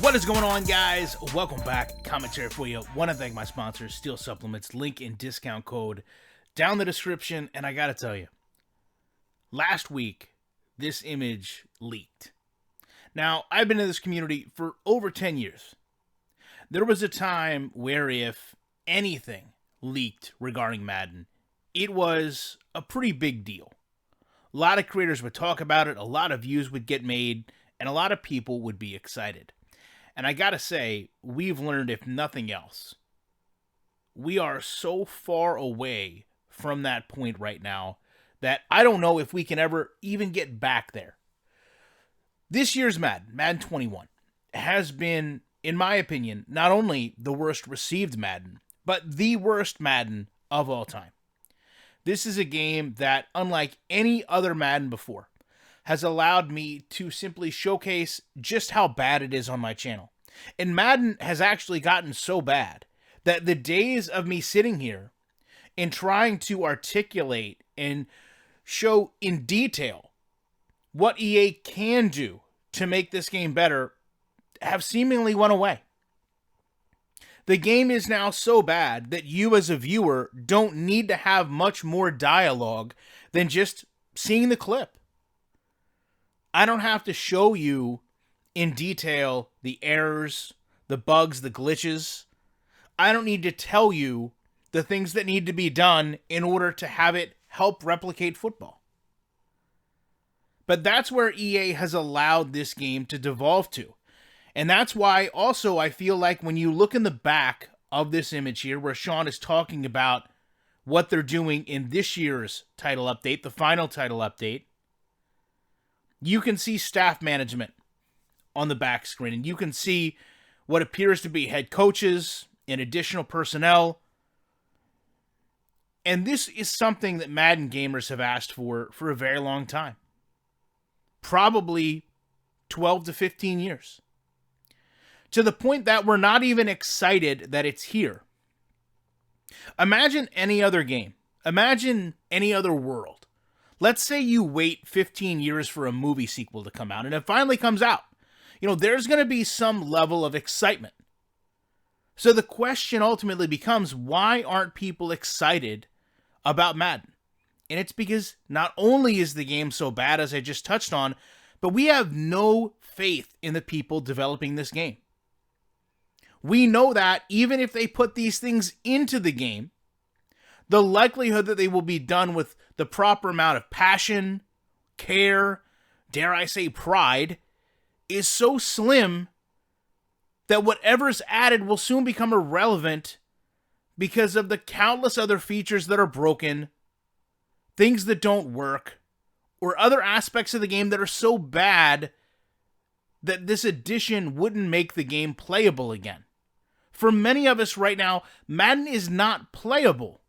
What is going on, guys? Welcome back. Commentary for you. Want to thank my sponsors, Steel Supplements. Link and discount code down in the description. And I gotta tell you, last week, this image leaked. Now, I've been in this community for over 10 years. There was a time where if anything leaked regarding Madden, it was a pretty big deal. A lot of creators would talk about it, a lot of views would get made, and a lot of people would be excited. And I gotta say, we've learned, if nothing else, we are so far away from that point right now that I don't know if we can ever even get back there. This year's Madden 21, has been, in my opinion, not only the worst received Madden, but the worst Madden of all time. This is a game that, unlike any other Madden before, has allowed me to simply showcase just how bad it is on my channel. And Madden has actually gotten so bad that the days of me sitting here and trying to articulate and show in detail what EA can do to make this game better have seemingly went away. The game is now so bad that you as a viewer don't need to have much more dialogue than just seeing the clip. I don't have to show you in detail the errors, the bugs, the glitches. I don't need to tell you the things that need to be done in order to have it help replicate football. But that's where EA has allowed this game to devolve to. And that's why also I feel like when you look in the back of this image here where Sean is talking about what they're doing in this year's title update, the final title update, you can see staff management on the back screen, and you can see what appears to be head coaches and additional personnel. And this is something that Madden gamers have asked for a very long time. Probably 12 to 15 years. To the point that we're not even excited that it's here. Imagine any other game. Imagine any other world. Let's say you wait 15 years for a movie sequel to come out, and it finally comes out. You know, there's going to be some level of excitement. So the question ultimately becomes, why aren't people excited about Madden? And it's because not only is the game so bad, as I just touched on, but we have no faith in the people developing this game. We know that even if they put these things into the game, the likelihood that they will be done with the proper amount of passion, care, dare I say pride, is so slim that whatever's added will soon become irrelevant because of the countless other features that are broken, things that don't work, or other aspects of the game that are so bad that this addition wouldn't make the game playable again. For many of us right now, Madden is not playable.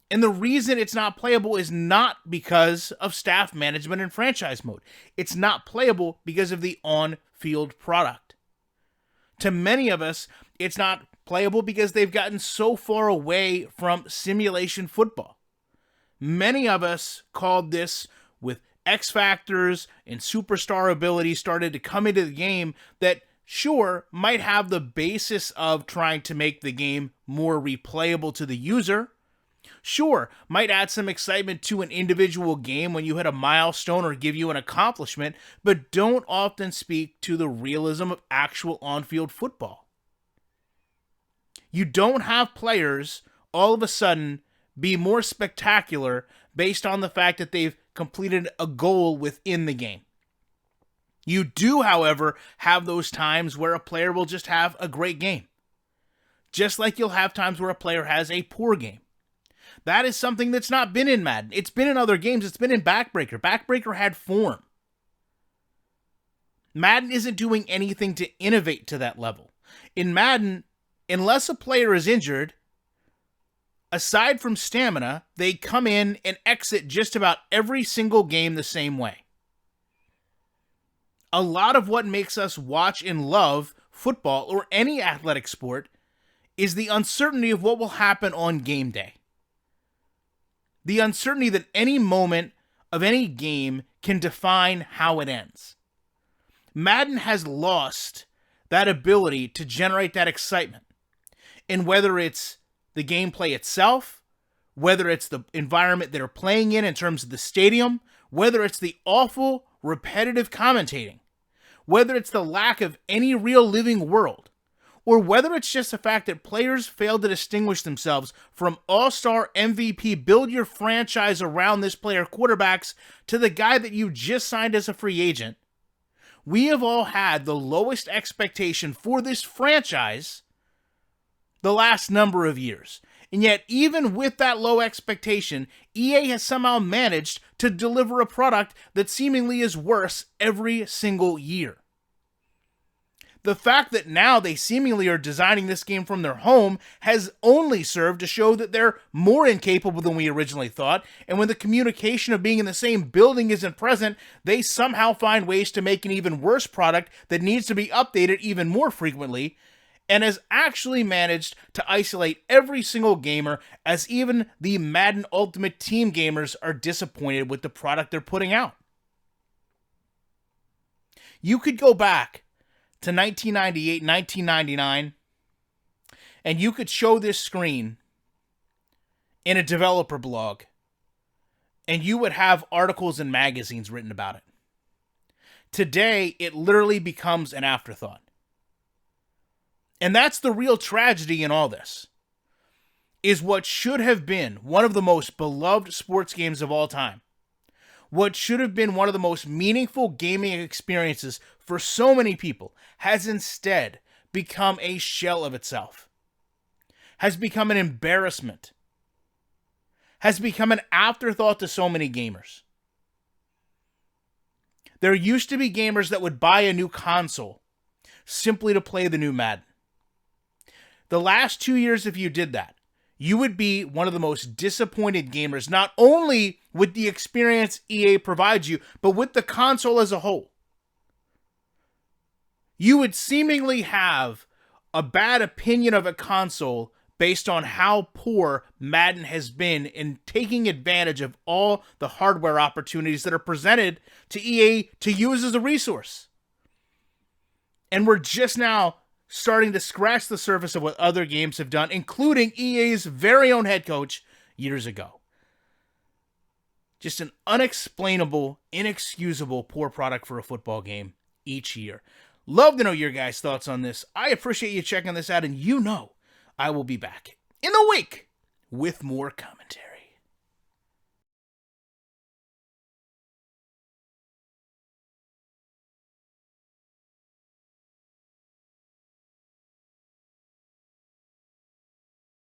And the reason it's not playable is not because of staff management and franchise mode. It's not playable because of the on-field product. To many of us, it's not playable because they've gotten so far away from simulation football. Many of us called this with X factors and superstar abilities started to come into the game that sure might have the basis of trying to make the game more replayable to the user. Sure, might add some excitement to an individual game when you hit a milestone or give you an accomplishment, but don't often speak to the realism of actual on-field football. You don't have players all of a sudden be more spectacular based on the fact that they've completed a goal within the game. You do, however, have those times where a player will just have a great game. Just like you'll have times where a player has a poor game. That is something that's not been in Madden. It's been in other games. It's been in Backbreaker. Backbreaker had form. Madden isn't doing anything to innovate to that level. In Madden, unless a player is injured, aside from stamina, they come in and exit just about every single game the same way. A lot of what makes us watch and love football or any athletic sport is the uncertainty of what will happen on game day. The uncertainty that any moment of any game can define how it ends. Madden has lost that ability to generate that excitement. And whether it's the gameplay itself, whether it's the environment they're playing in terms of the stadium, whether it's the awful, repetitive commentating, whether it's the lack of any real living world, or whether it's just the fact that players fail to distinguish themselves from all-star MVP, build your franchise around this player quarterbacks to the guy that you just signed as a free agent, we have all had the lowest expectation for this franchise the last number of years. And yet, even with that low expectation, EA has somehow managed to deliver a product that seemingly is worse every single year. The fact that now they seemingly are designing this game from their home has only served to show that they're more incapable than we originally thought, and when the communication of being in the same building isn't present, they somehow find ways to make an even worse product that needs to be updated even more frequently, and has actually managed to isolate every single gamer, as even the Madden Ultimate Team gamers are disappointed with the product they're putting out. You could go back to 1998, 1999, and you could show this screen in a developer blog, and you would have articles and magazines written about it. Today, it literally becomes an afterthought. And that's the real tragedy in all this, is what should have been one of the most beloved sports games of all time, what should have been one of the most meaningful gaming experiences for so many people, has instead become a shell of itself, has become an embarrassment, has become an afterthought to so many gamers. There used to be gamers that would buy a new console simply to play the new Madden. The last 2 years, if you did that, you would be one of the most disappointed gamers, not only with the experience EA provides you, but with the console as a whole. You would seemingly have a bad opinion of a console based on how poor Madden has been in taking advantage of all the hardware opportunities that are presented to EA to use as a resource. And we're just now starting to scratch the surface of what other games have done, including EA's very own head coach years ago. Just an unexplainable, inexcusable poor product for a football game each year. Love to know your guys' thoughts on this. I appreciate you checking this out, and you know I will be back in the week with more commentary.